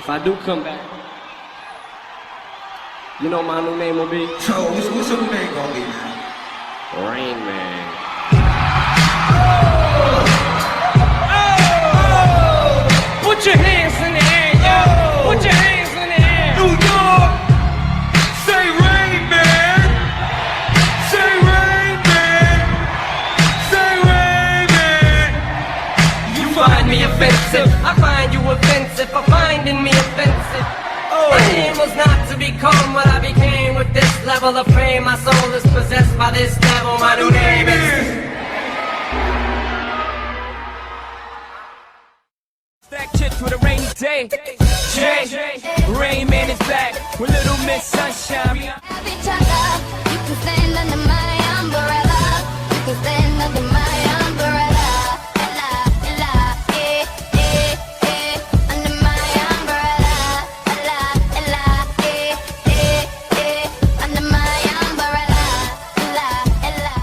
If I do come back, you know my new name will be? So, what's your new name gonna be, man? Rain Man. Put your hands in the air, yo! Put your hands in the air! New York! Say Rain Man! Say Rain Man! Say Rain Man! You find me offensive, I find you offensive, I find in me offensive. My aim was not to become what I became with this level of fame. My soul is possessed by this devil, my new name is... Stack chips with a rainy day. Jay, Rain Man is back with Little Miss Sunshine. Have each other. You can stand under my umbrella. You can stand under my umbrella. Ella, ella, under my umbrella. Ella, ella, under my umbrella. Ella, ella.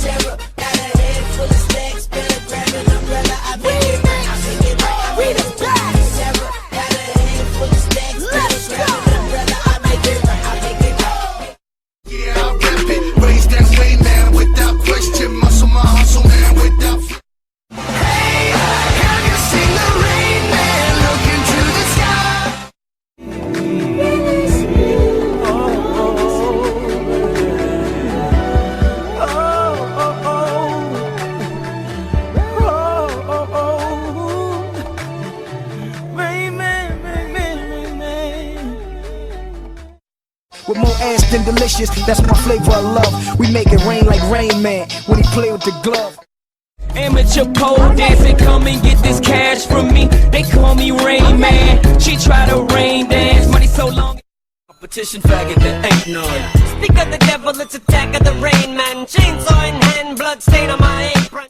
Terror, got a head full of stacks, better grab an umbrella. I make it rain, I make it rain, I make it rain. Terror, got a head full of stacks, better grab an umbrella. I make it rain, I make it rain. Yeah, I'll rip it. Raise that rain man without question. Muscle my hustle man without. Hey, have you seen the rain man look into the sky? With more ass than delicious, that's my flavor of love. We make it rain like Rain Man when he play with the glove. Amateur pole dancing, come and get this cash from me. They call me Rain Man. She try to rain dance, money so long. Competition faggot, there ain't none. Speak of the devil, it's attack of the Rain Man. Chainsaw in hand, blood stain on my apron.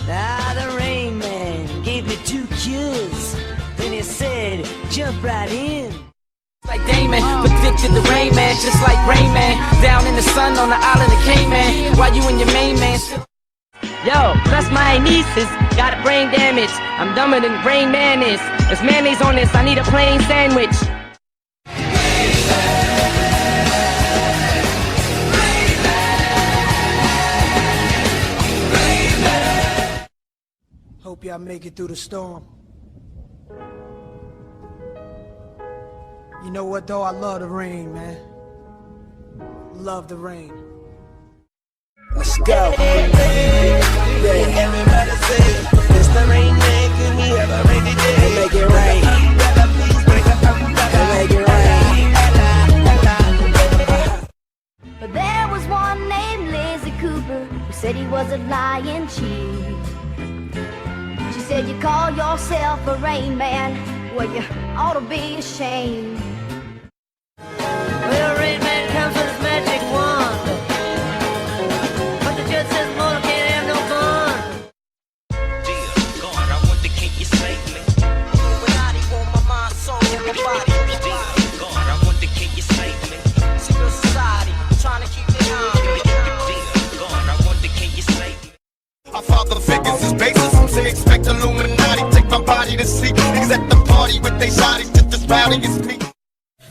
Ah, the Rain Man gave me 2 cures. Then he said, jump right in. Like Damon, predicted the Rain Man, just like Rain Man. Down in the sun on the island of Cayman, while you and your main man still. Yo, plus my nieces got brain damage. I'm dumber than Rain Man is. There's mayonnaise on this, I need a plain sandwich. Hope y'all make it through the storm. You know what though, I love the rain, man. Love the rain. Let's go. Everybody say, it's the Rain Man, can we have a rainy day? Make it rain. Please bring a umbrella. Make it rain. But there was one named Lizzie Cooper who said he was a lying chief. She said you call yourself a Rain Man, well you ought to be ashamed. Well, Rain Man comes with his magic wand, but the judge says mortal can't have no fun. Dear God, I wonder can you save me? Illuminati want my mind, soul, and my body. Dear God, I wonder can you save me? Secret society, trying to keep me on. Dear God, I wonder can you save me? Our father figures his basis. Say expect Illuminati. Take my body to sleep. Niggas at the party with they shotties. Just as rowdy as me.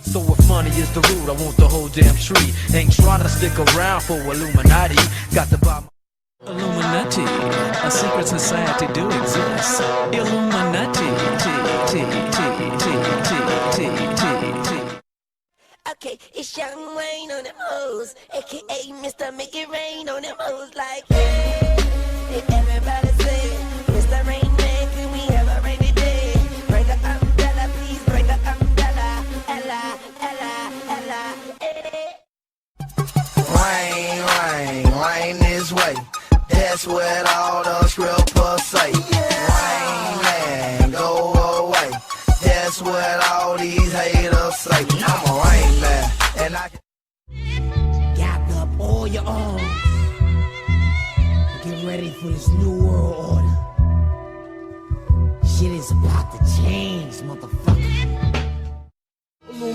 So if money is the root, I want the whole damn tree. Ain't trying to stick around for Illuminati. Got to buy my Illuminati, a secret society do exist. Illuminati, Okay, it's Young Wayne on them hoes, aka Mr. Make It Rain on them hoes. Like, hey, everybody say, Mr. Rain Man, can we have a rainy day? Bring the umbrella, please bring the umbrella. Ella, Ella, Ella, eh. Rain, rain, rain this way. That's what all the scrippers say. Rain man, go away. That's what all these haters say. I'm a rain man, and I can Gather up all your arms. Get ready for this new world order. Shit is about to change, motherfucker.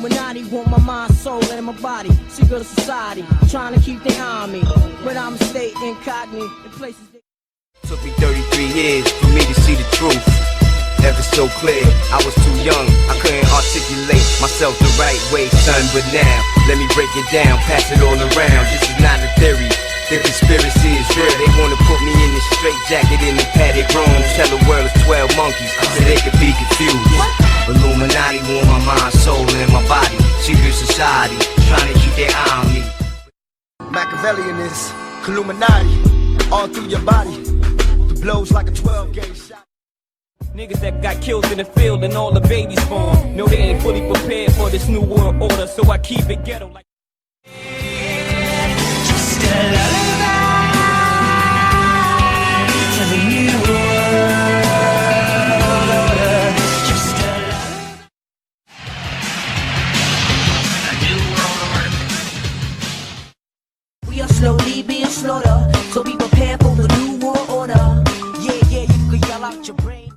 Illuminati want my mind, soul, and my body. Secret society, trying to keep their eye on me. But I'm stay incognito in places they... Took me 33 years for me to see the truth. Ever so clear, I was too young, I couldn't articulate myself the right way, son. But now, let me break it down, pass it all around. This is not a theory, the conspiracy is real. They wanna put me in this straight jacket in the padded room. Tell the world it's 12 monkeys, so they could be confused. Illuminati want my mind, soul, and my body. Secret society, trying to keep their eye on me. Machiavellian is Illuminati, all through your body. The blows like a 12-gauge shot. Niggas that got killed in the field and all the babies born. No, they ain't fully prepared for this new world order, so I keep it ghetto like. Just a lullaby to the new world. Just a lullaby. We are slowly being slaughtered, so be prepared for the new world order. Yeah, yeah, you can yell out your brain.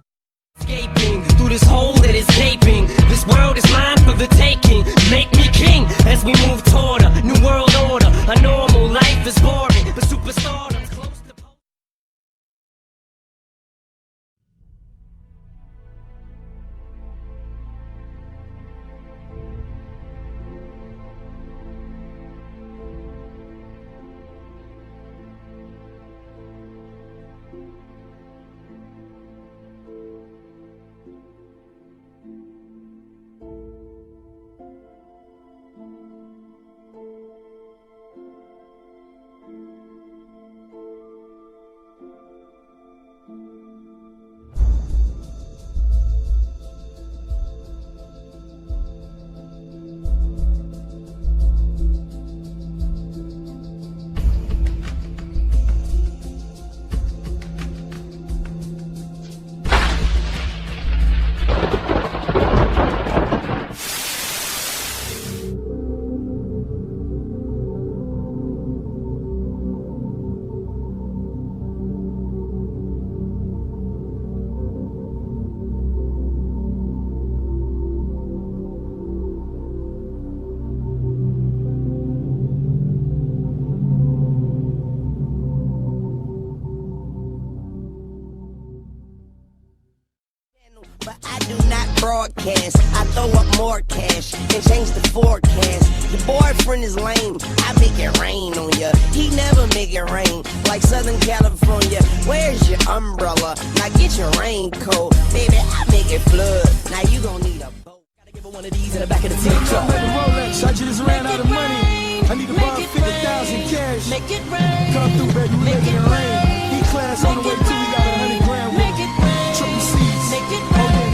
Escaping through this hole that is gaping. This world is mine for the taking. Make me king as we move toward a new world order. A normal life is boring, but superstardom's close to. But I do not broadcast. I throw up more cash and change the forecast. Your boyfriend is lame. I make it rain on ya. He never make it rain like Southern California. Where's your umbrella? Now get your raincoat. Baby, I make it flood. Now you gon' need a boat. Gotta give her one of these in the back of the I'm at the Rolex, I just ran out of money. I need to borrow 50,000 cash. Make it rain. Come through, baby, we making it rain. E-class on the way too, we got 100 grand. Make it rain. Triple C's. Make it Oh, rain.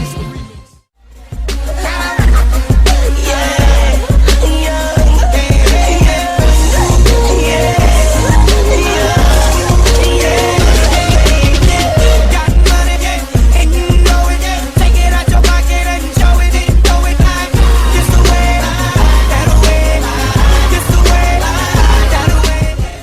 yeah, this the remix.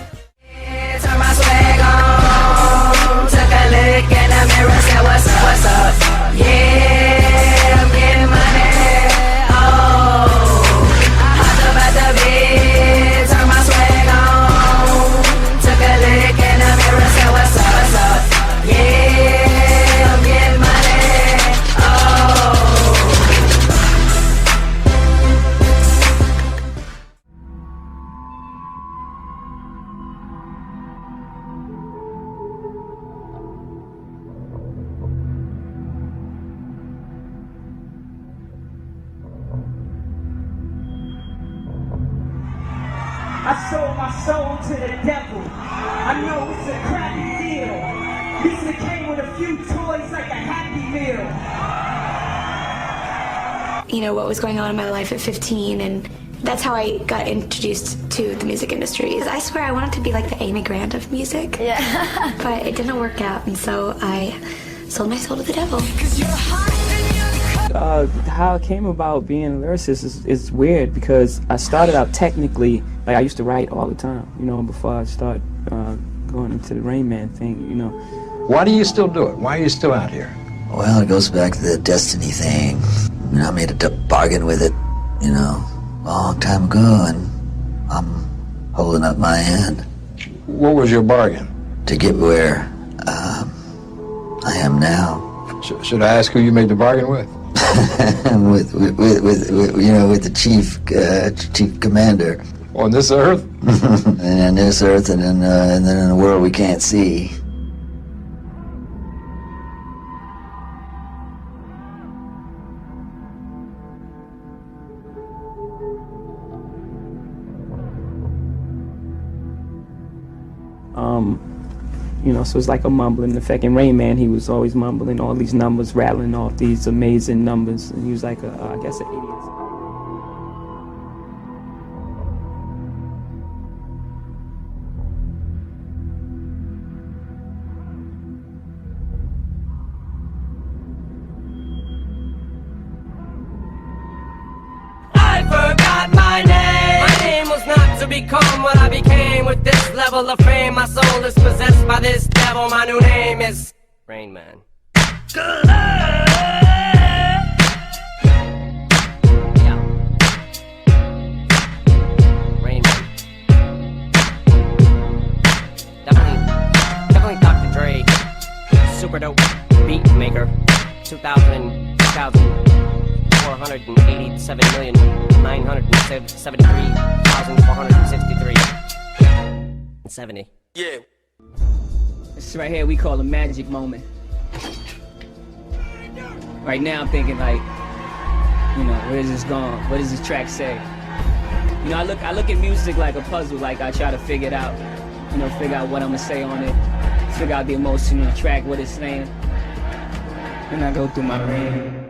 Turn my swag on. Took a look in the mirror, said what's up? Yeah, I'm getting money. Oh, I hopped up at the bed, turn my swag on. Took a look in the mirror, said what's up? Yeah, I'm getting money. Oh. I sold my soul to the devil. I know it's a crappy deal. This one came with a few toys like a Happy Meal. You know, what was going on in my life at 15, and that's how I got introduced to the music industry. I swear I wanted to be like the Amy Grant of music. Yeah. But it didn't work out, and so I sold my soul to the devil. How I came about being a lyricist is weird, because I started out technically, like I used to write all the time, you know, before I started going into the Rain Man thing, you know. Why do you still do it? Why are you still out here? Well, it goes back to the destiny thing. I made a bargain with it. you know, a long time ago, and I'm holding up my end. What was your bargain? To get where I am now. Should I ask who you made the bargain with? with you know, with the chief commander. On this earth? And on this earth, and then in a world we can't see. You know, so it's like a mumbling effect. In Rain Man, he was always mumbling all these numbers, rattling off these amazing numbers, and he was like I guess an idiot. I forgot my name. My name was not to become what I became. With this level of fame, my soul is possessed by this devil. My new name is Rain Man. Yeah. Rain Man. Definitely Dr. Dre. Super dope beat maker. 2,987,463,463.70. Yeah. This right here we call a magic moment. Right now I'm thinking like, you know, where is this going? What does this track say? You know, I look at music like a puzzle, like I try to figure it out. You know, figure out what I'm gonna say on it, figure out the emotion of the track, what it's saying. Then I go through my brain.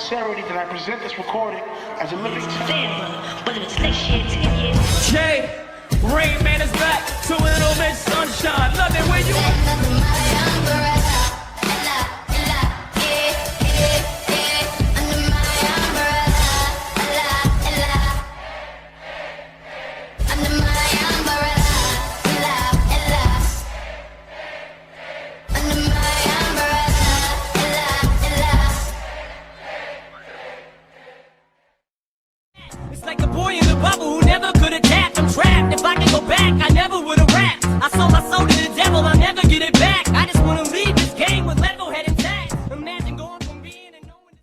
sincerity that I present this recording as a living Jay, Rain Man is back to a little bit sunshine. London, where you? It's like the boy in the bubble who never could adapt. I'm trapped. If I can go back, I never would have rapped. I sold my soul to the devil, I'll never get it back. I just want to leave this game with level head intact. Imagine going from being and knowing.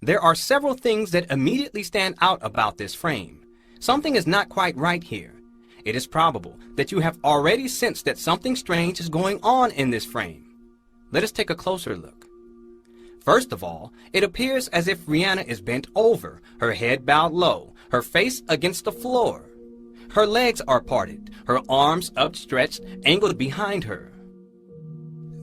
There are several things that immediately stand out about this frame. Something is not quite right here. It is probable that you have already sensed that something strange is going on in this frame. Let us take a closer look. First of all, it appears as if Rihanna is bent over, her head bowed low, her face against the floor. Her legs are parted, her arms outstretched, angled behind her.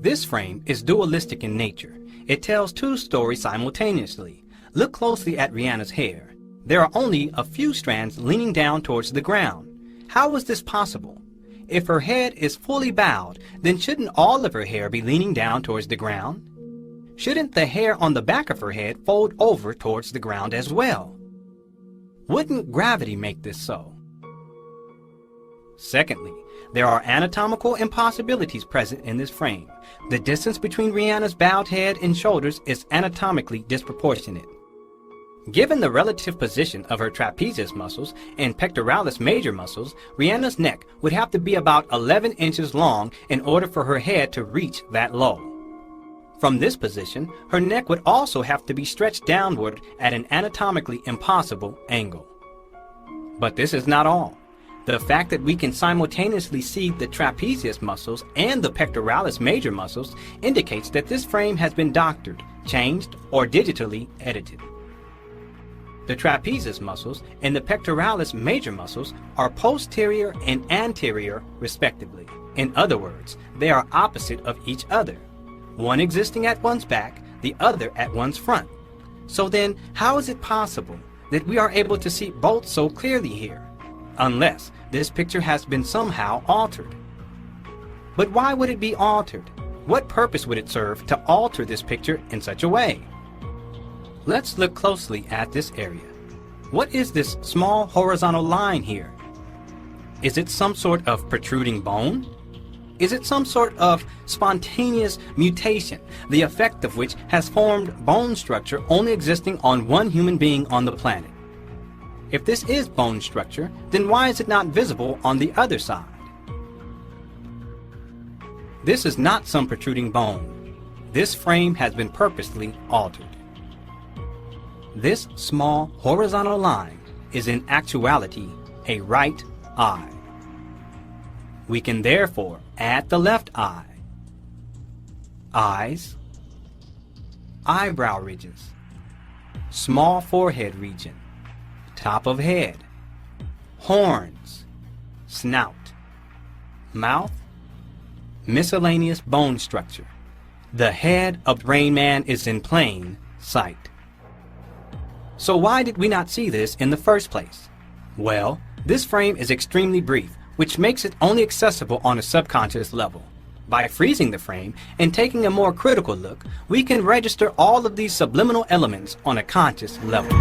This frame is dualistic in nature. It tells two stories simultaneously. Look closely at Rihanna's hair. There are only a few strands leaning down towards the ground. How is this possible? If her head is fully bowed, then shouldn't all of her hair be leaning down towards the ground? Shouldn't the hair on the back of her head fold over towards the ground as well? Wouldn't gravity make this so? Secondly, there are anatomical impossibilities present in this frame. The distance between Rihanna's bowed head and shoulders is anatomically disproportionate. Given the relative position of her trapezius muscles and pectoralis major muscles, Rihanna's neck would have to be about 11 inches long in order for her head to reach that low. From this position, her neck would also have to be stretched downward at an anatomically impossible angle. But this is not all. The fact that we can simultaneously see the trapezius muscles and the pectoralis major muscles indicates that this frame has been doctored, changed, or digitally edited. The trapezius muscles and the pectoralis major muscles are posterior and anterior respectively. In other words, they are opposite of each other, one existing at one's back, the other at one's front. So then, how is it possible that we are able to see both so clearly here? Unless this picture has been somehow altered. But why would it be altered? What purpose would it serve to alter this picture in such a way? Let's look closely at this area. What is this small horizontal line here? Is it some sort of protruding bone? Is it some sort of spontaneous mutation, the effect of which has formed bone structure only existing on one human being on the planet? If this is bone structure, then why is it not visible on the other side? This is not some protruding bone. This frame has been purposely altered. This small horizontal line is in actuality a right eye. We can therefore add the left eye, eyes, eyebrow ridges, small forehead region, top of head, horns, snout, mouth, miscellaneous bone structure. The head of Rain Man is in plain sight. So why did we not see this in the first place? Well, this frame is extremely brief, which makes it only accessible on a subconscious level. By freezing the frame and taking a more critical look, we can register all of these subliminal elements on a conscious level.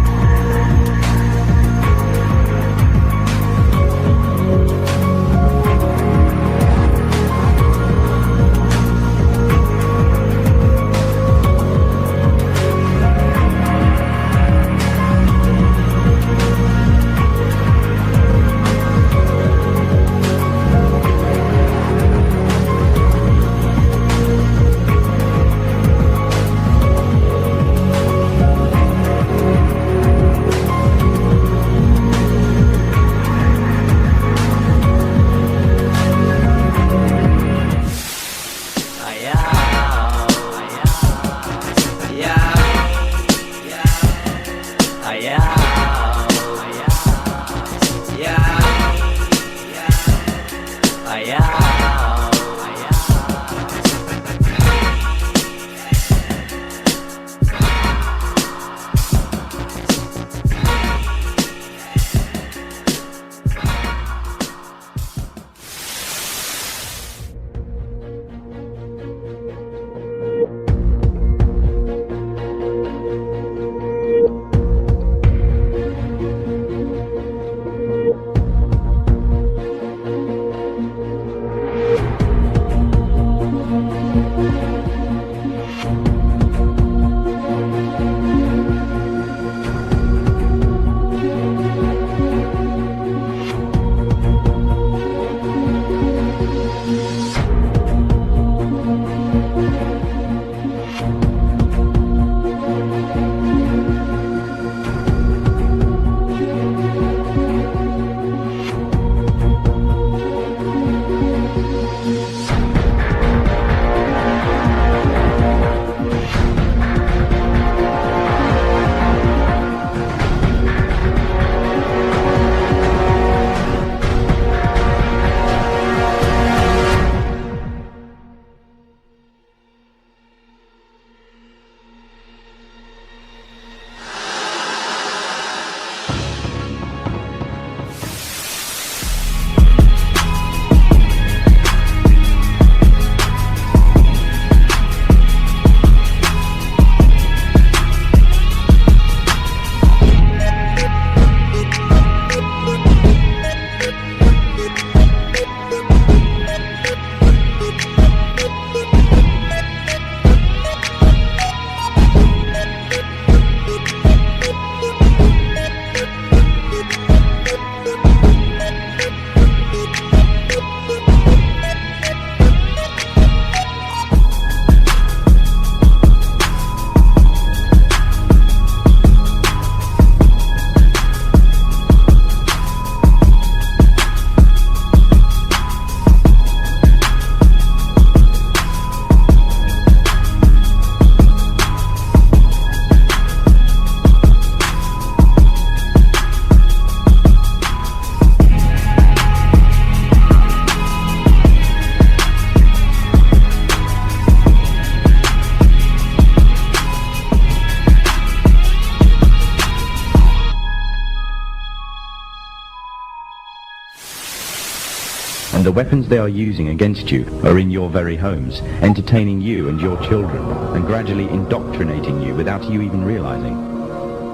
and the weapons they are using against you are in your very homes, entertaining you and your children, and gradually indoctrinating you without you even realizing.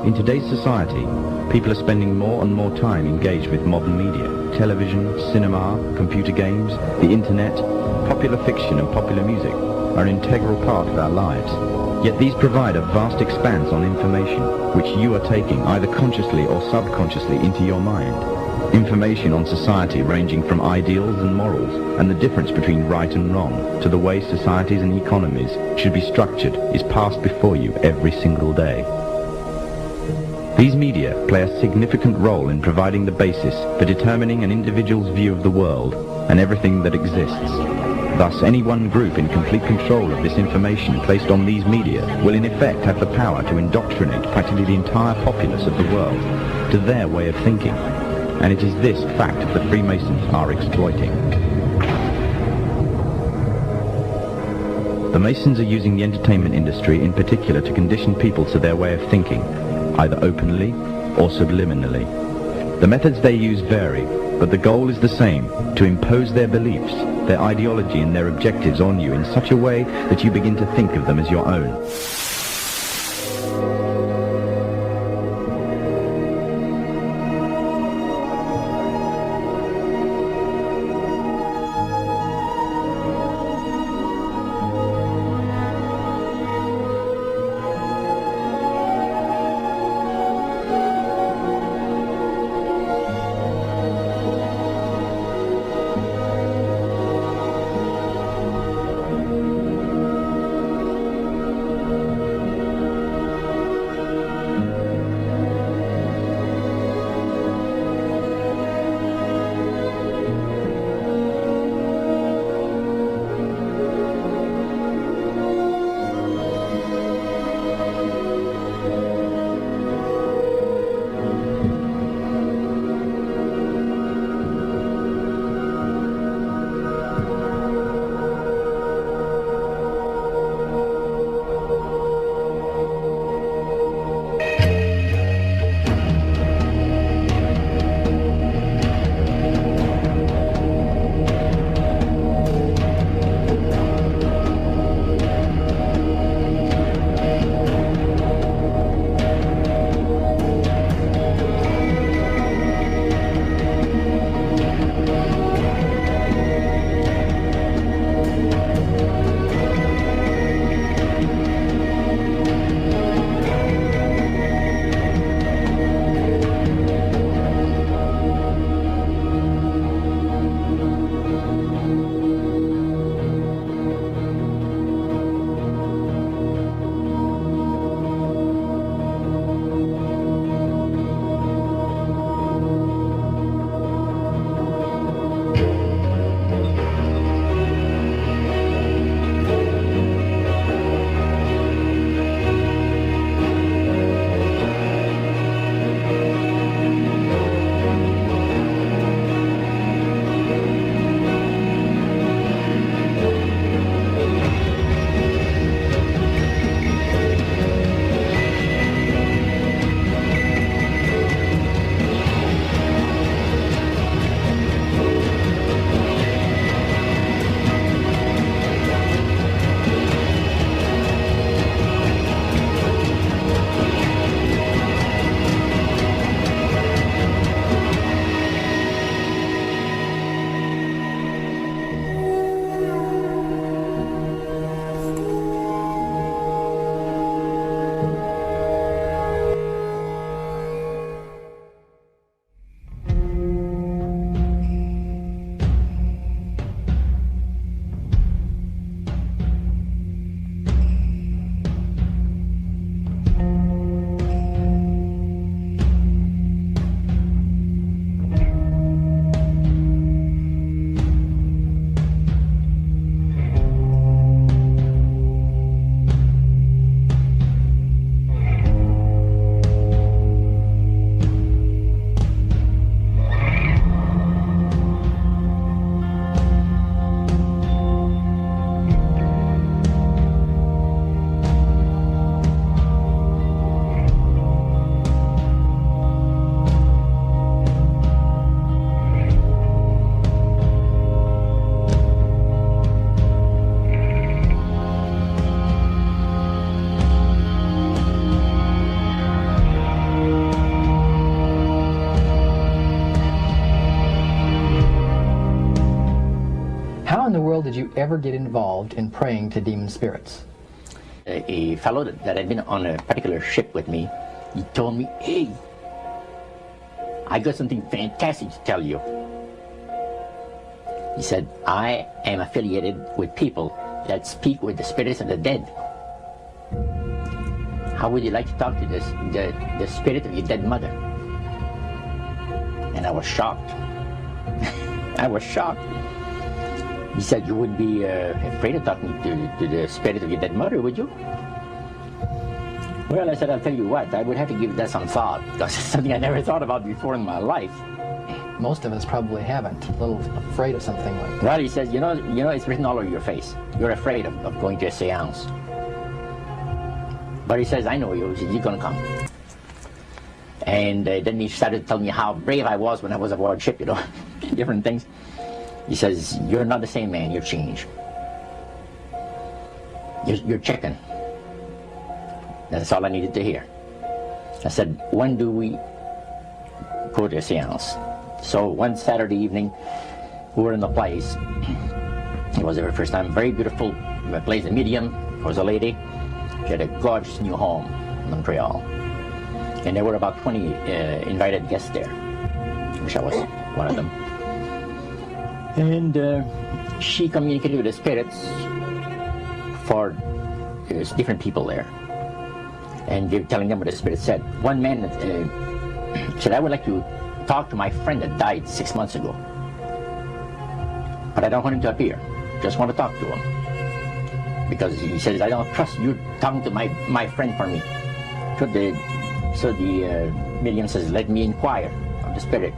In today's society, people are spending more and more time engaged with modern media. Television, cinema, computer games, the internet, popular fiction and popular music are an integral part of our lives. Yet these provide a vast expanse on information, which you are taking either consciously or subconsciously into your mind. Information on society ranging from ideals and morals, and the difference between right and wrong, to the way societies and economies should be structured is passed before you every single day. These media play a significant role in providing the basis for determining an individual's view of the world and everything that exists. Thus, any one group in complete control of this information placed on these media will in effect have the power to indoctrinate practically the entire populace of the world to their way of thinking. And it is this fact the Freemasons are exploiting. The Masons are using the entertainment industry in particular to condition people to their way of thinking, either openly or subliminally. The methods they use vary, but the goal is the same, to impose their beliefs, their ideology and their objectives on you in such a way that you begin to think of them as your own. did you ever get involved in praying to demon spirits? A fellow that had been on a particular ship with me, he told me, hey, I got something fantastic to tell you. He said, I am affiliated with people that speak with the spirits of the dead. How would you like to talk to the spirit of your dead mother? And I was shocked. I was shocked. He said, you wouldn't be afraid of talking to the spirit of your dead mother, would you? Well, I said, I'll tell you what, I would have to give that some thought, because it's something I never thought about before in my life. Most of us probably haven't. A little afraid of something like that. Well, he says, you know, it's written all over your face. You're afraid of going to a seance. But he says, I know you. He says, you're going to come. And then he started to tell me how brave I was when I was aboard ship, you know, different things. He says, you're not the same man, you're changed. You're chicken. That's all I needed to hear. I said, when do we go to a seance? So one Saturday evening, we were in the place. It was our first time. Very beautiful place. A medium was a lady. She had a gorgeous new home in Montreal. And there were about 20 invited guests there, which I was one of them. And she communicated with the spirits for different people there. And they were telling them what the spirit said. One man said, I would like to talk to my friend that died 6 months ago. But I don't want him to appear. Just want to talk to him. Because he says, I don't trust you talking to my friend for me. So the medium says, let me inquire of the spirit.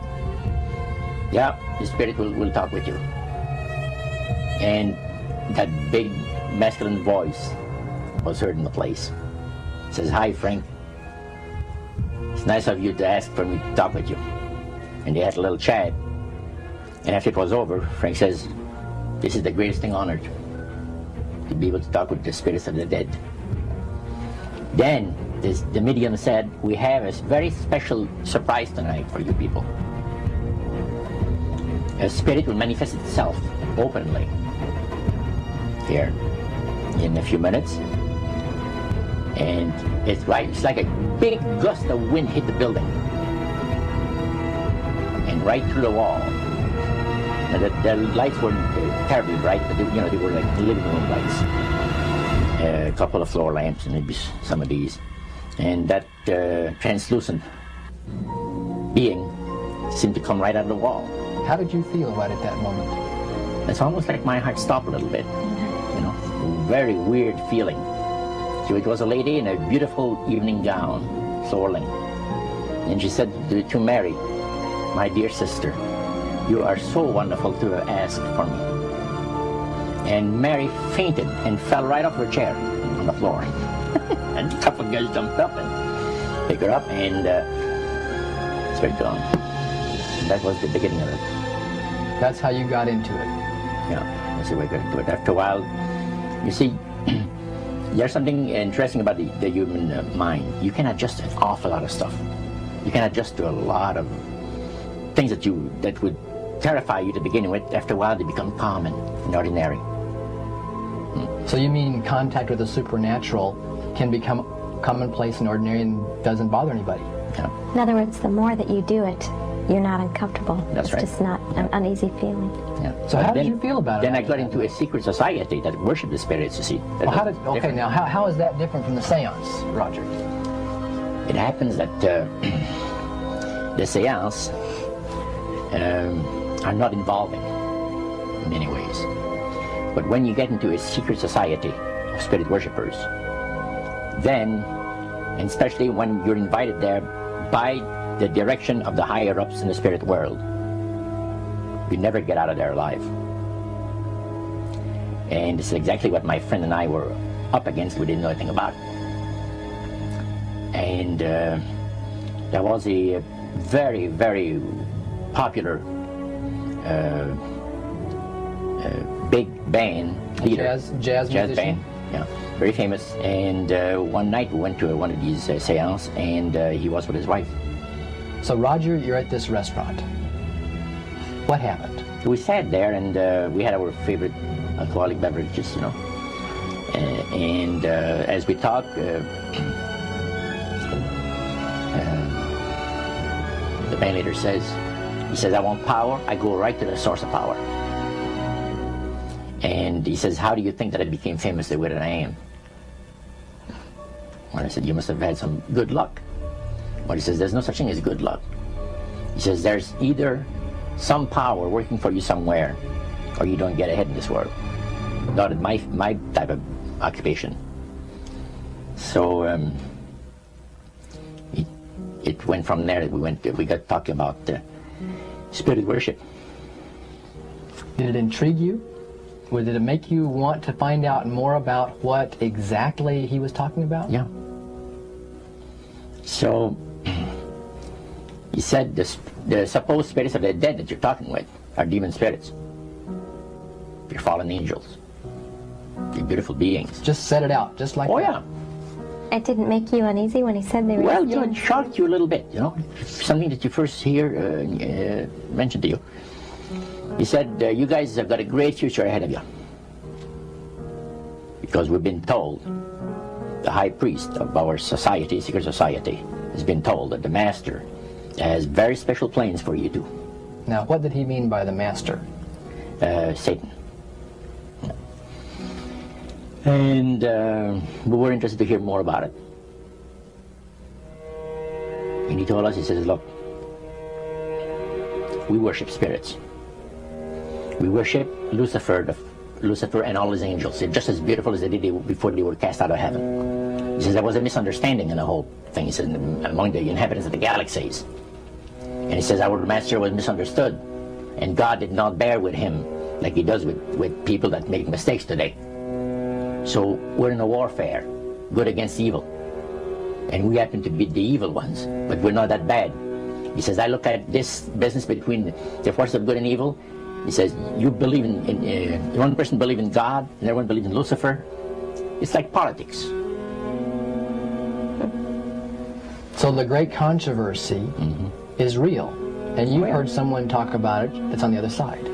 Yeah, the spirit will talk with you. And that big masculine voice was heard in the place. It says, hi Frank. It's nice of you to ask for me to talk with you. And they had a little chat. And after it was over, Frank says, this is the greatest thing on earth, to be able to talk with the spirits of the dead. Then the medium said, we have a very special surprise tonight for you people. A spirit will manifest itself openly here in a few minutes. And it's like a big gust of wind hit the building. And right through the wall. Now the lights weren't terribly bright, but they were like living room lights. A couple of floor lamps and maybe some of these. And that translucent being seemed to come right out of the wall. How did you feel right at that moment? It's almost like my heart stopped a little bit. You know, very weird feeling. So it was a lady in a beautiful evening gown, swirling. And she said to Mary, my dear sister, you are so wonderful to have asked for me. And Mary fainted and fell right off her chair on the floor. And a couple of guys jumped up and picked her up, and straight gone. And that was the beginning of it. That's how you got into it? Yeah, that's the way I got into it. After a while, you see, there's something interesting about the human mind. You can adjust an awful lot of stuff. You can adjust to a lot of things that would terrify you to begin with. After a while, they become common and ordinary. So you mean contact with the supernatural can become commonplace and ordinary and doesn't bother anybody? Yeah. In other words, the more that you do it, you're not uncomfortable. That's right. It's just not an uneasy feeling. Yeah. So how did you feel about it? Then I got into a secret society that worshiped the spirits, you see. Well, how is that different from the seance, Roger? It happens that the seance are not involving in many ways. But when you get into a secret society of spirit worshippers, then, and especially when you're invited there by the direction of the higher-ups in the spirit world, you never get out of there alive. And this is exactly what my friend and I were up against. We didn't know anything about. And there was a very, very popular big band leader. Jazz band, yeah, very famous. And one night we went to one of these seances, and he was with his wife. So Roger, you're at this restaurant. What happened? We sat there and we had our favorite alcoholic beverages, you know. And as we talked, the band leader says, he says, I want power. I go right to the source of power. And he says, how do you think that I became famous the way that I am? Well, I said, you must have had some good luck. Well, he says, there's no such thing as good luck. He says, there's either some power working for you somewhere, or you don't get ahead in this world. Not in my type of occupation. So it went from there. We got talking about spirit worship. Did it intrigue you? Or did it make you want to find out more about what exactly he was talking about? Yeah. So he said the supposed spirits of the dead that you're talking with are demon spirits. They're fallen angels. They're beautiful beings. Just set it out, just like that. Oh, yeah. It didn't make you uneasy when he said they were... Well, you know, it shocked you a little bit, you know. Something that you first hear mentioned to you. He said, you guys have got a great future ahead of you. Because we've been told, the high priest of our society, secret society, has been told that the master has very special plans for you too. Now, what did he mean by the master? Satan. And we were interested to hear more about it. And he told us, he says, look, we worship spirits. We worship Lucifer and all his angels. They're just as beautiful as they did before they were cast out of heaven. He says there was a misunderstanding in the whole thing. He says among the inhabitants of the galaxies. And he says our master was misunderstood. And God did not bear with him like he does with people that make mistakes today. So we're in a warfare, good against evil. And we happen to be the evil ones, but we're not that bad. He says, I look at this business between the forces of good and evil. He says, you believe in one person believes in God, and everyone believes in Lucifer. It's like politics. So the great controversy is real. And you heard someone talk about it that's on the other side.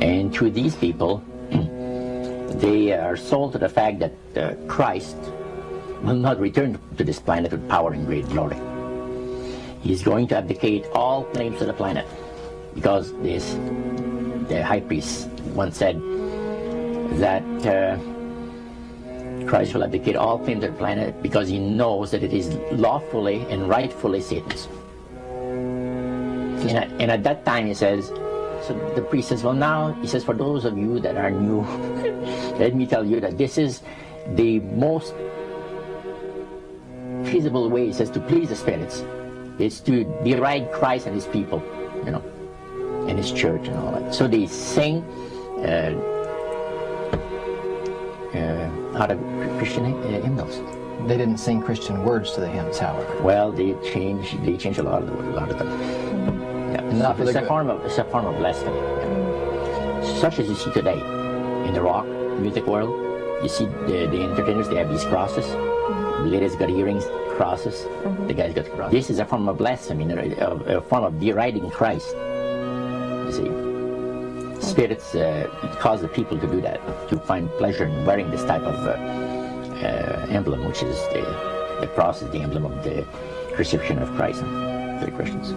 And to these people, they are sold to the fact that Christ will not return to this planet with power and great glory. He's going to abdicate all claims to the planet. Because the high priest once said that Christ will abdicate all claim to the planet because he knows that it is lawfully and rightfully Satan's. And at that time he says, so the priest says, well now, he says, for those of you that are new, let me tell you that this is the most feasible way, he says, to please the spirits. It's to deride Christ and his people, you know, and his church and all that. So they sing out of Christian hymnals. They didn't sing Christian words to the hymns, however. Well, they changed a lot of them. Yeah. It's a form of blasphemy. Yeah. Such as you see today in the rock music world. You see the entertainers, they have these crosses. The ladies got earrings, crosses. The guys got crosses. This is a form of blasphemy, a form of deriding Christ. You see, spirits cause the people to do that, to find pleasure in wearing this type of emblem, which is the cross is the emblem of the crucifixion of Christ for the Christians.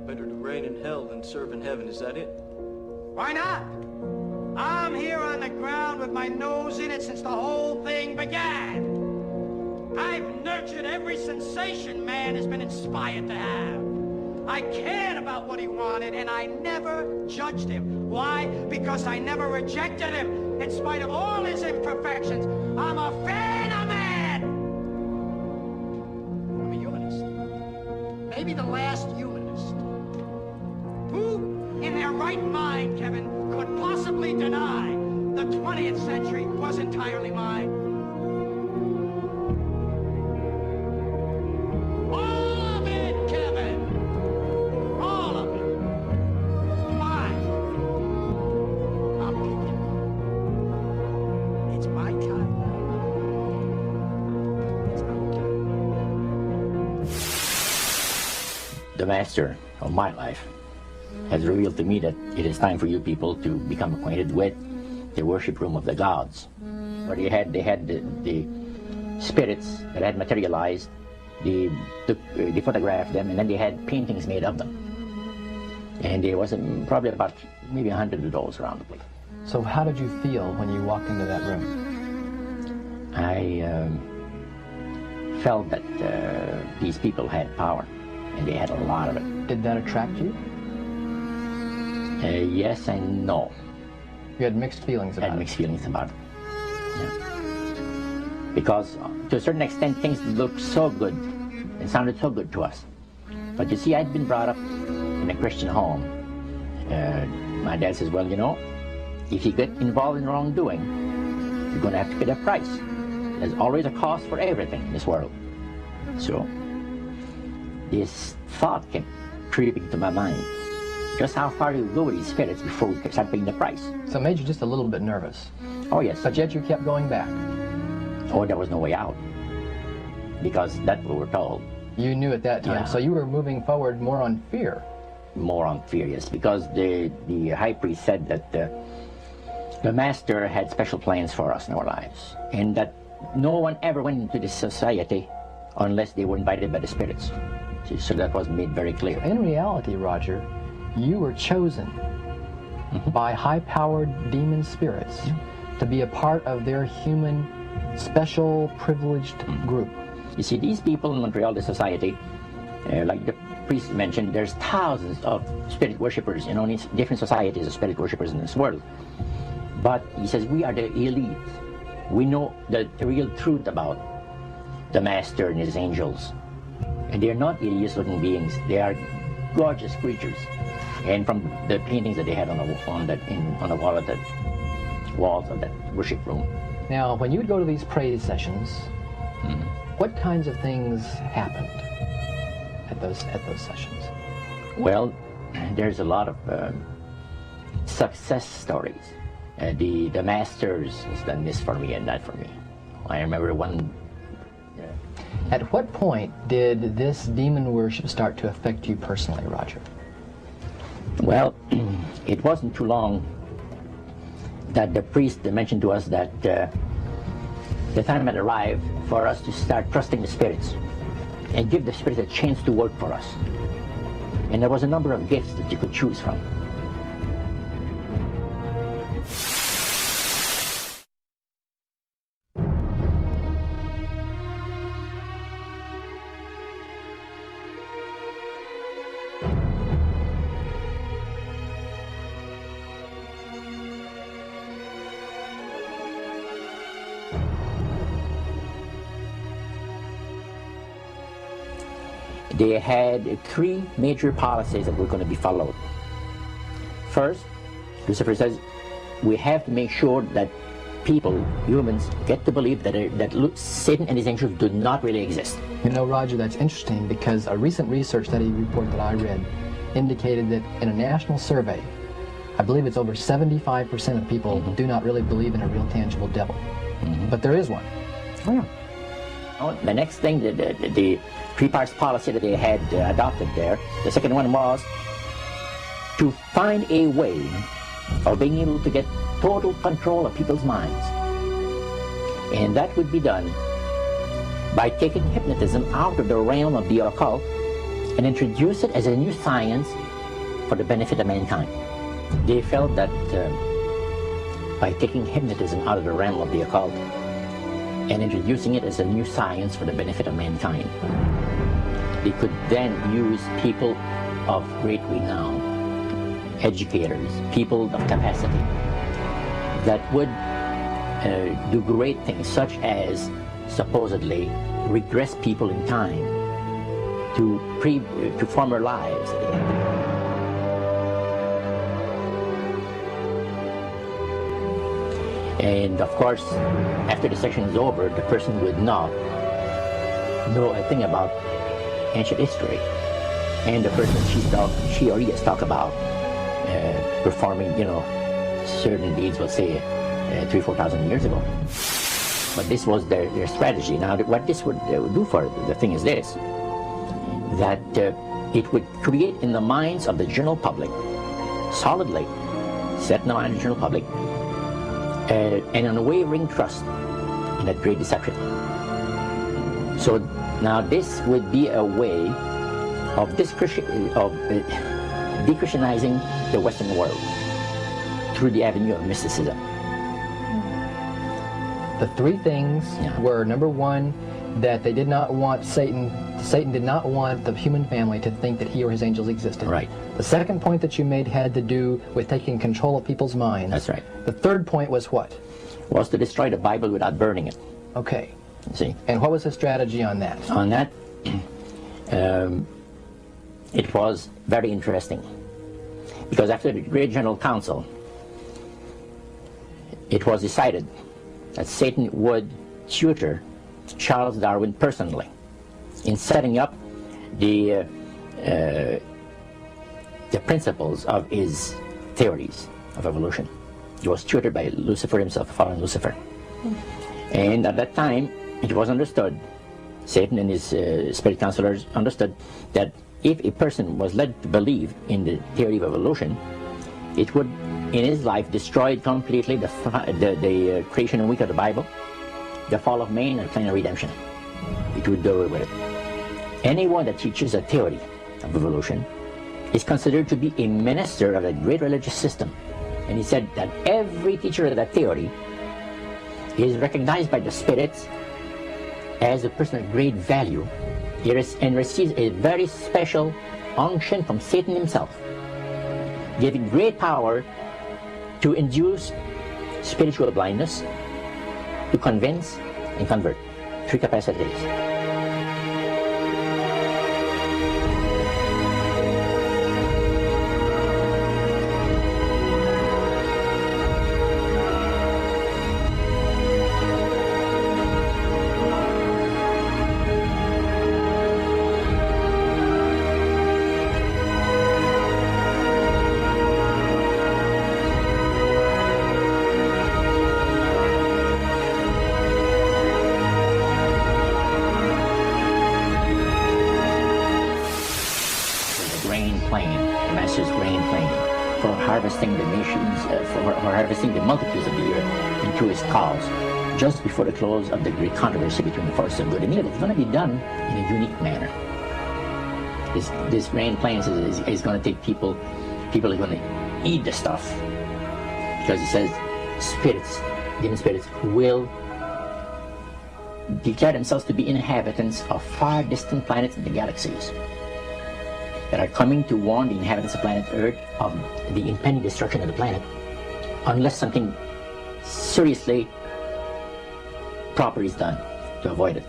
Better to reign in hell than serve in heaven, is that it? Why not? I'm here on the ground with my nose in it since the whole thing began. I've nurtured every sensation man has been inspired to have. I cared about what he wanted, and I never judged him. Why? Because I never rejected him, in spite of all his imperfections. I'm a fan of man! I'm a humanist. Maybe the last humanist. Who, in their right mind, Kevin, could possibly deny the 20th century was entirely mine? All of it, Kevin! All of it. Mine. I'm picking. It's my time now. It's my time. the master of my life has revealed to me that it is time for you people to become acquainted with the worship room of the gods, where they had the spirits that had materialized. They photographed them, and then they had paintings made of them. And there was probably about maybe 100 of those around the place. So how did you feel when you walked into that room? I felt that these people had power, and they had a lot of it. Did that attract you? Yes and no. You had mixed feelings about it? I had mixed feelings about it. Yeah. Because to a certain extent, things looked so good and sounded so good to us. But you see, I'd been brought up in a Christian home. My dad says, well, you know, if you get involved in wrongdoing, you're going to have to pay the price. There's always a cost for everything in this world. So this thought kept creeping to my mind. Just how far do you go with these spirits before we start paying the price? So it made you just a little bit nervous. Oh, yes. But yet you kept going back. Oh, there was no way out. Because that's what we're told. You knew at that time. Yeah. So you were moving forward more on fear. More on fear, yes. Because the high priest said that the master had special plans for us in our lives. And that no one ever went into this society unless they were invited by the spirits. So that was made very clear. In reality, Roger, you were chosen by high-powered demon spirits to be a part of their human, special, privileged group. You see, these people in Montreal, the society, like the priest mentioned, there's thousands of spirit worshippers in all these different societies of spirit worshippers in this world. But he says we are the elite. We know the real truth about the master and his angels. And they're not hideous-looking beings. They are gorgeous creatures. And from the paintings that they had on the wall of the walls of that worship room. Now, when you would go to these praise sessions, what kinds of things happened at those sessions? Well, there's a lot of success stories. The masters has done this for me and that for me. I remember one. At what point did this demon worship start to affect you personally, Roger? Well, it wasn't too long that the priest mentioned to us that the time had arrived for us to start trusting the spirits and give the spirits a chance to work for us. And there was a number of gifts that you could choose from. They had three major policies that were going to be followed. First, Lucifer says, we have to make sure that people, humans, get to believe that Satan and his angels do not really exist. You know, Roger, that's interesting because a recent research study report that I read indicated that in a national survey, I believe it's over 75% of people do not really believe in a real tangible devil. But there is one. Oh, yeah. Oh, the next thing, the three-parts policy that they had adopted there, the second one was to find a way of being able to get total control of people's minds. And that would be done by taking hypnotism out of the realm of the occult and introduce it as a new science for the benefit of mankind. They felt that by taking hypnotism out of the realm of the occult and introducing it as a new science for the benefit of mankind, they could then use people of great renown, educators, people of capacity, that would do great things, such as supposedly regress people in time to former lives that they had. And of course, after the session is over, the person would not know a thing about ancient history. And the person she or he has talked about performing, certain deeds, let's say, 3,000 or 4,000 years ago. But this was their strategy. Now, what this would do for the thing is this. that it would create in the minds of the general public, solidly set in the mind of the general public, an unwavering trust in that great deception. So now this would be a way of de-Christianizing the Western world through the avenue of mysticism. The three things were, number one, that they did not want Satan did not want the human family to think that he or his angels existed. Right. The second point that you made had to do with taking control of people's minds. That's right. The third point was what? Was to destroy the Bible without burning it. Okay. See? And what was the strategy on that? On that, it was very interesting. Because after the Great General Council, it was decided that Satan would tutor Charles Darwin personally in setting up the principles of his theories of evolution. He was tutored by Lucifer himself, fallen Lucifer. And at that time, it was understood, Satan and his spirit counselors understood, that if a person was led to believe in the theory of evolution, it would, in his life, destroy completely the creation and week of the Bible, the fall of man, and the plan of redemption. It would do away with it. Anyone that teaches a theory of evolution is considered to be a minister of a great religious system. And he said that every teacher of that theory is recognized by the spirits as a person of great value and receives a very special unction from Satan himself, giving great power to induce spiritual blindness, to convince and convert. Three capacities. The multitudes of the earth into his cause just before the close of the great controversy between the forces of good and evil. It's going to be done in a unique manner. This grand plan is going to take people are going to eat the stuff, because it says spirits, demon spirits, will declare themselves to be inhabitants of far distant planets in the galaxies that are coming to warn the inhabitants of planet Earth of the impending destruction of the planet, unless something seriously proper is done to avoid it.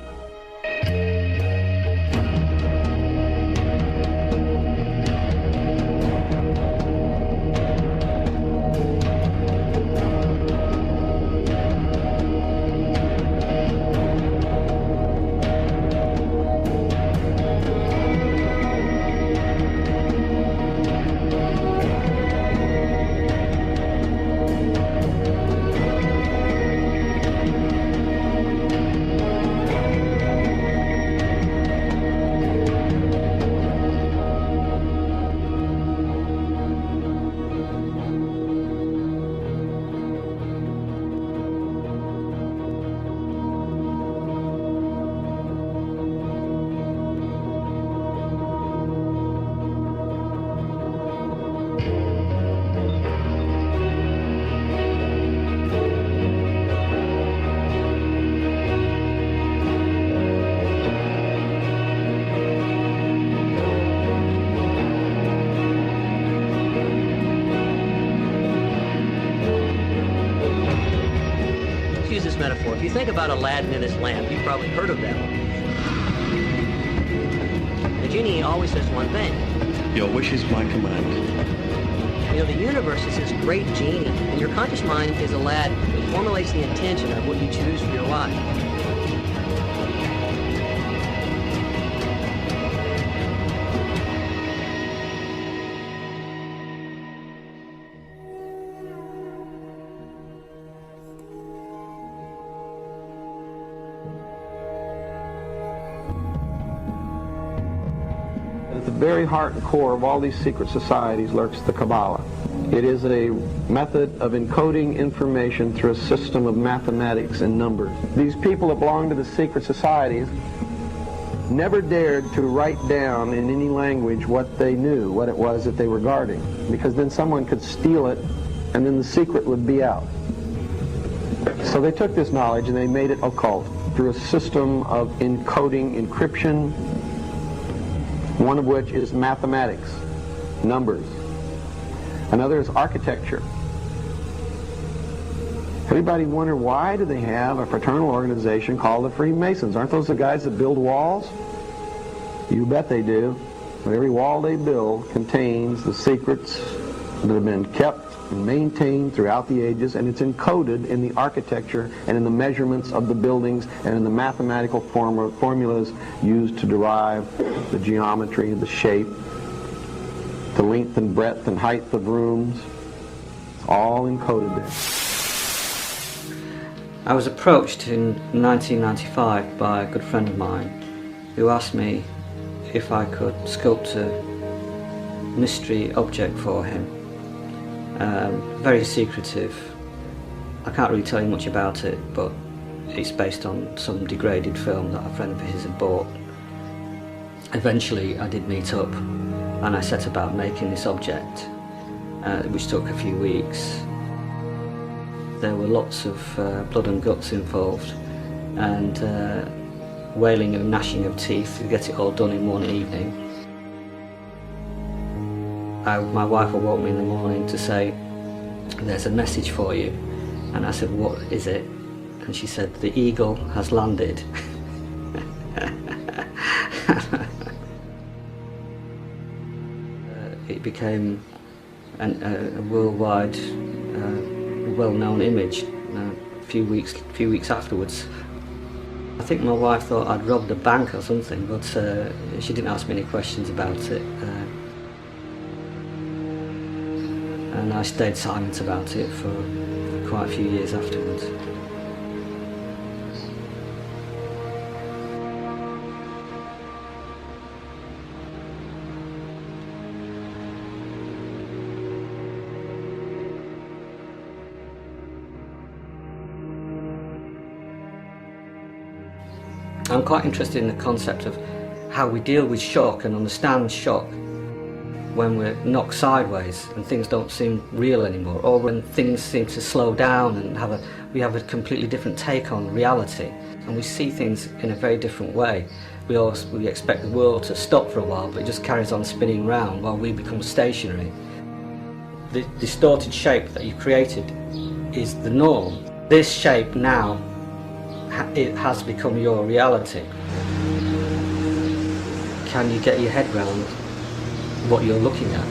Metaphor. If you think about Aladdin and his lamp, you've probably heard of that one. The genie always says one thing. Your wish is my command. You know, the universe is this great genie, and your conscious mind is Aladdin. It formulates the intention of what you choose for your life. very heart and core of all these secret societies lurks the Kabbalah. It is a method of encoding information through a system of mathematics and numbers. These people that belong to the secret societies never dared to write down in any language what they knew, what it was that they were guarding, because then someone could steal it and then the secret would be out. So they took this knowledge and they made it occult through a system of encoding, encryption, one of which is mathematics, numbers. Another is architecture. Everybody wonder, why do they have a fraternal organization called the Freemasons? Aren't those the guys that build walls? You bet they do. But every wall they build contains the secrets that have been kept and maintained throughout the ages, and it's encoded in the architecture and in the measurements of the buildings and in the mathematical formulas used to derive the geometry, the shape, the length and breadth and height of rooms. It's all encoded there. I was approached in 1995 by a good friend of mine who asked me if I could sculpt a mystery object for him. Very secretive. I can't really tell you much about it, but it's based on some degraded film that a friend of his had bought. Eventually I did meet up and I set about making this object, which took a few weeks. There were lots of blood and guts involved, and wailing and gnashing of teeth to get it all done in one evening. My wife woke me in the morning to say, "There's a message for you." And I said, "What is it?" And she said, "The eagle has landed." It became a worldwide, well-known image a few weeks afterwards. I think my wife thought I'd robbed a bank or something, but she didn't ask me any questions about it. And I stayed silent about it for quite a few years afterwards. I'm quite interested in the concept of how we deal with shock and understand shock when we're knocked sideways and things don't seem real anymore, or when things seem to slow down and we have a completely different take on reality, and we see things in a very different way. We expect the world to stop for a while, but it just carries on spinning round while we become stationary. The distorted shape that you created is the norm. This shape now, it has become your reality. Can you get your head round what you're looking at?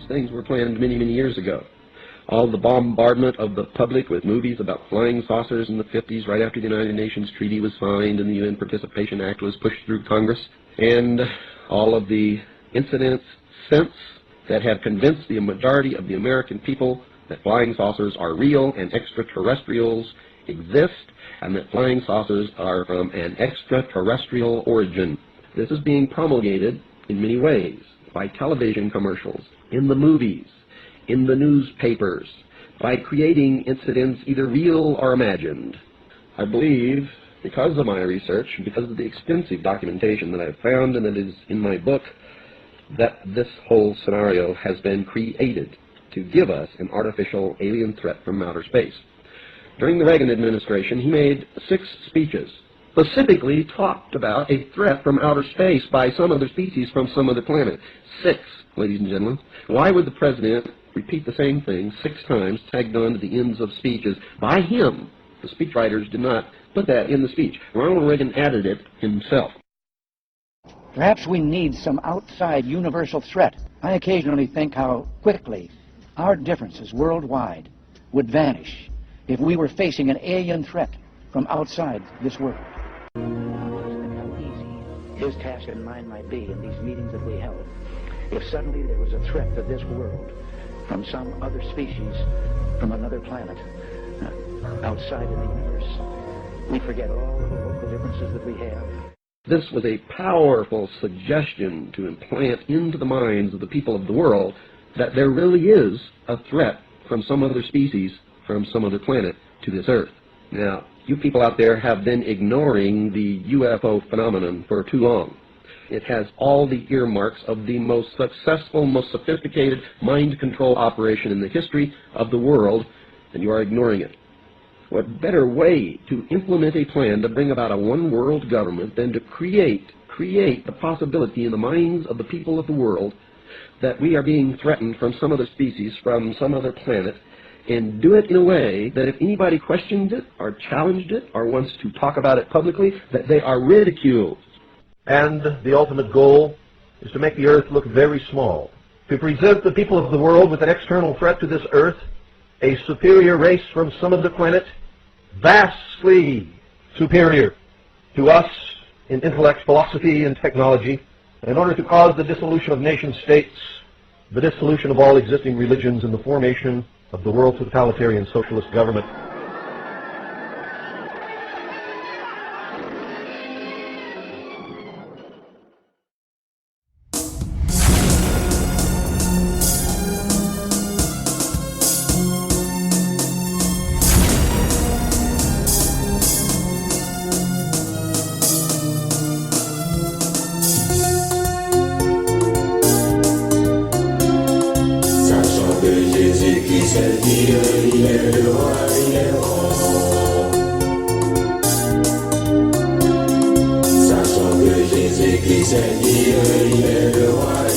Things were planned many, many years ago. All the bombardment of the public with movies about flying saucers in the 50s, right after the United Nations Treaty was signed and the UN Participation Act was pushed through Congress, and all of the incidents since that have convinced the majority of the American people that flying saucers are real and extraterrestrials exist, and that flying saucers are from an extraterrestrial origin. This is being promulgated in many ways, by television commercials, in the movies, in the newspapers, by creating incidents either real or imagined. I believe, because of my research, because of the extensive documentation that I've found and that is in my book, that this whole scenario has been created to give us an artificial alien threat from outer space. During the Reagan administration, he made 6 speeches specifically talked about a threat from outer space by some other species from some other planet. 6, ladies and gentlemen. Why would the president repeat the same thing 6 times, tagged on to the ends of speeches by him? The speechwriters did not put that in the speech. Ronald Reagan added it himself. Perhaps we need some outside universal threat. I occasionally think how quickly our differences worldwide would vanish if we were facing an alien threat from outside this world. How easy his task and mine might be in these meetings that we held if suddenly there was a threat to this world from some other species, from another planet, outside of the universe. We forget all of the local differences that we have. This was a powerful suggestion to implant into the minds of the people of the world that there really is a threat from some other species, from some other planet, to this Earth. Now, you people out there have been ignoring the UFO phenomenon for too long. It has all the earmarks of the most successful, most sophisticated mind control operation in the history of the world, and you are ignoring it. What better way to implement a plan to bring about a one-world government than to create the possibility in the minds of the people of the world that we are being threatened from some other species, from some other planet, and do it in a way that if anybody questions it or challenged it or wants to talk about it publicly, that they are ridiculed. And the ultimate goal is to make the Earth look very small, to present the people of the world with an external threat to this Earth, a superior race from some other planet, vastly superior to us in intellect, philosophy, and technology, in order to cause the dissolution of nation-states, the dissolution of all existing religions, and the formation of the world totalitarian socialist government. Jésus qui s'est dit, il est le roi.